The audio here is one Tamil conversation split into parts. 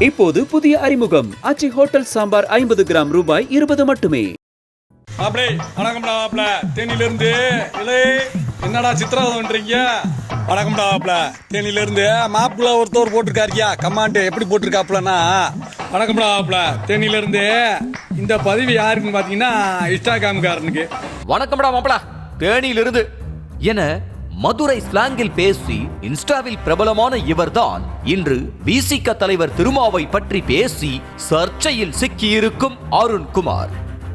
இப்போது புதிய அறிமுகம் ஆச்சி ஹோட்டல் சாம்பார் 50 கிராம் ரூபாய் 20 மட்டுமே. வணக்கம்டா தேனியிலிருந்து என்னடா சித்திரவதை பண்றீங்க? வணக்கம்டா தேனியிலிருந்து மாப்பிள்ள ஒருத்தவர் போட்டிருக்காருக்கியா கமாண்ட் எப்படி போட்டிருக்காப்லன்னா வணக்கம்டா தேனியிலிருந்து இந்த பதிவு யாருக்குன்னு பாத்தீங்கன்னா இன்ஸ்டாகிராம்காரனுக்கு. வணக்கம்டா மாப்பிள தேனியிலிருந்து என மதுரை ஸ்லாங்கில் பேசி இன்ஸ்டாவில் பிரபலமான இவர்தான் இன்று விசிக தலைவர் திருமாவை பற்றி பேசி சர்ச்சையில் சிக்கியிருக்கும் அருண்குமார்.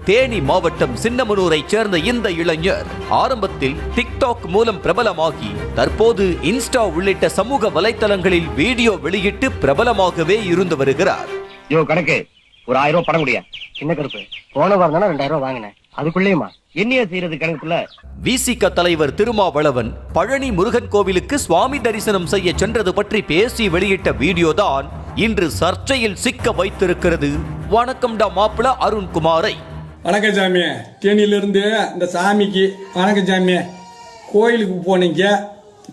தேனி மாவட்டம் சின்னமனூரை சேர்ந்த இந்த இளைஞர் ஆரம்பத்தில் டிக்டாக் மூலம் பிரபலமாகி தற்போது இன்ஸ்டா உள்ளிட்ட சமூக வலைத்தளங்களில் வீடியோ வெளியிட்டு பிரபலமாகவே இருந்து வருகிறார். கணக்கு ஒரு 1000 ரூபாய் படம் முடியா சின்ன கருப்பு போன வாரம் தானே 2000 ரூபாய் வாங்கினேன் அதுக்குள்ளேயுமா என்னைய செய்யறது கணக்குல. விசிக தலைவர் திருமாவளவன் பழனி முருகன் கோவிலுக்கு சுவாமி தரிசனம் செய்ய சென்றது பற்றி பேசி வெளியிட்ட வீடியோ தான் இன்று சர்ச்சையில் சிக்க வைத்திருக்கிறது. வணக்கம்டா மாப்பிள அருண்குமாரை. வணக்கம் சாமி, தேனியிலிருந்து இந்த சாமிக்கு வணக்கம் சாமி. கோயிலுக்கு போனீங்க,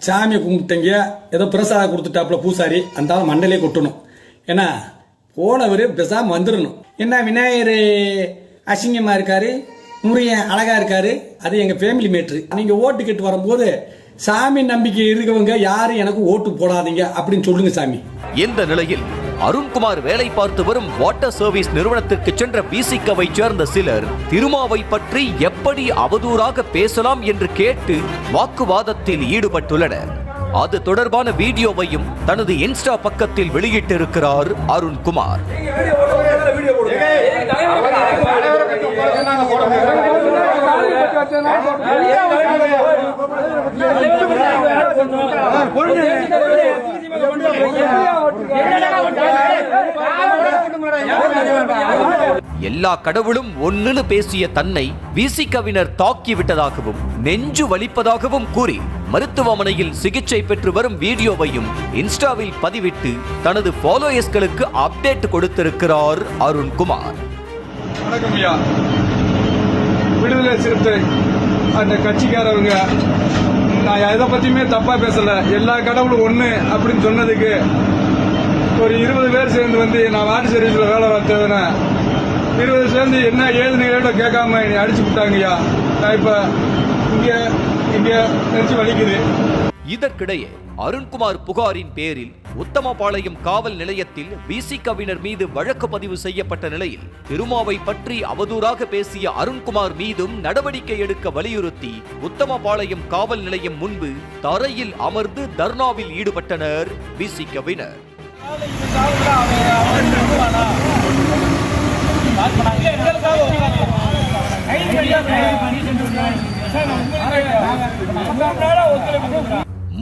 சாமியை கும்பிட்டீங்க, ஏதோ பிரசாதம் கொடுத்துட்டாப்புல பூசாரி, அந்த மண்டலே கொட்டணும். ஏன்னா போனவர் பேசாம வந்துடணும். என்ன விநாயகர் அசிங்கமா இருக்காரு, முருகன் அழகா இருக்காரு, அது எங்க ஃபேமிலி மேட்ரு. நீங்க ஓட்டு கேட்டு வரும்போது சாமி நம்பிக்கை இருக்கவங்க யாரும் எனக்கு ஓட்டு போடாதீங்க அப்படின்னு சொல்லுங்க சாமி. இந்த நிலையில் அருண்குமார் வேலை பார்த்து வரும் வாட்டர் சர்வீஸ் நிறுவனத்திற்கு சென்ற விசிகவை சேர்ந்த சிலர் திருமாவை பற்றி எப்படி அவதூறாக பேசலாம் என்று கேட்டு வாக்குவாதத்தில் ஈடுபட்டுள்ளனர். அது தொடர்பான வீடியோவையும் தனது இன்ஸ்டா பக்கத்தில் வெளியிட்டிருக்கிறார் அருண்குமார். எல்லா கடவுளும் ஒண்ணுன்னு பேசிய தன்னை விசிகவினர் தாக்கிவிட்டதாகவும் நெஞ்சு வலிப்பதாகவும் கூறி மருத்துவமனையில் சிகிச்சை பெற்று வரும் வீடியோவையும் இன்ஸ்டாவில் பதிவிட்டு தனது ஃபாலோயர்ஸ்களுக்கு அப்டேட் கொடுத்திருக்கிறார் அருண்குமார். வணக்கம் ஐயா. விடுதலை சிறுத்தை அந்த கட்சிக்காரவங்க நான் எதை பத்தியுமே தப்பா பேசல, எல்லா கடவுளும் ஒண்ணு அப்படின்னு சொன்னதுக்கு ஒரு 20 பேர் சேர்ந்து வந்து நான் வாட்டர் சர்வீஸ்ல வேலை பார்த்தேன். 20 சேர்ந்து என்ன ஏதுன்னு கேட்காம என்னை அடிச்சு விட்டாங்கய்யா. நான் இப்ப இங்க நெஞ்சு வலிக்குது. இதற்கிடையே அருண்குமார் புகாரின் பேரில் உத்தமபாளையம் காவல் நிலையத்தில் விசிகவினர் மீது வழக்கு பதிவு செய்யப்பட்ட நிலையில் திருமாவை பற்றி அவதூறாக பேசிய அருண்குமார் மீதும் நடவடிக்கை எடுக்க வலியுறுத்தி உத்தமபாளையம் காவல் நிலையம் முன்பு தரையில் அமர்ந்து தர்ணாவில் ஈடுபட்டனர் விசிகவினர்.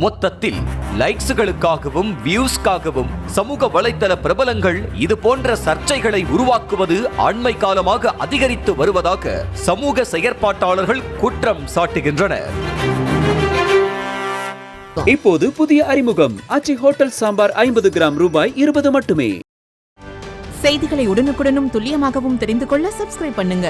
மொத்தத்தில் லைக்ஸ்களுக்காகவும் வியூஸ்க்காகவும் சமூக வலைத்தள பிரபலங்கள் இது போன்ற சர்ச்சைகளை உருவாக்குவது அண்மை காலமாக அதிகரித்து வருவதாக சமூக செயற்பாட்டாளர்கள் குற்றம் சாட்டுகின்றனர். இப்போது புதிய அறிமுகம் ஆச்சி ஹோட்டல் சாம்பார் 50 கிராம் ரூபாய் 20 மட்டுமே. செய்திகளை உடனுக்குடனும் துல்லியமாகவும் தெரிந்து கொள்ள சப்ஸ்கிரைப் பண்ணுங்க.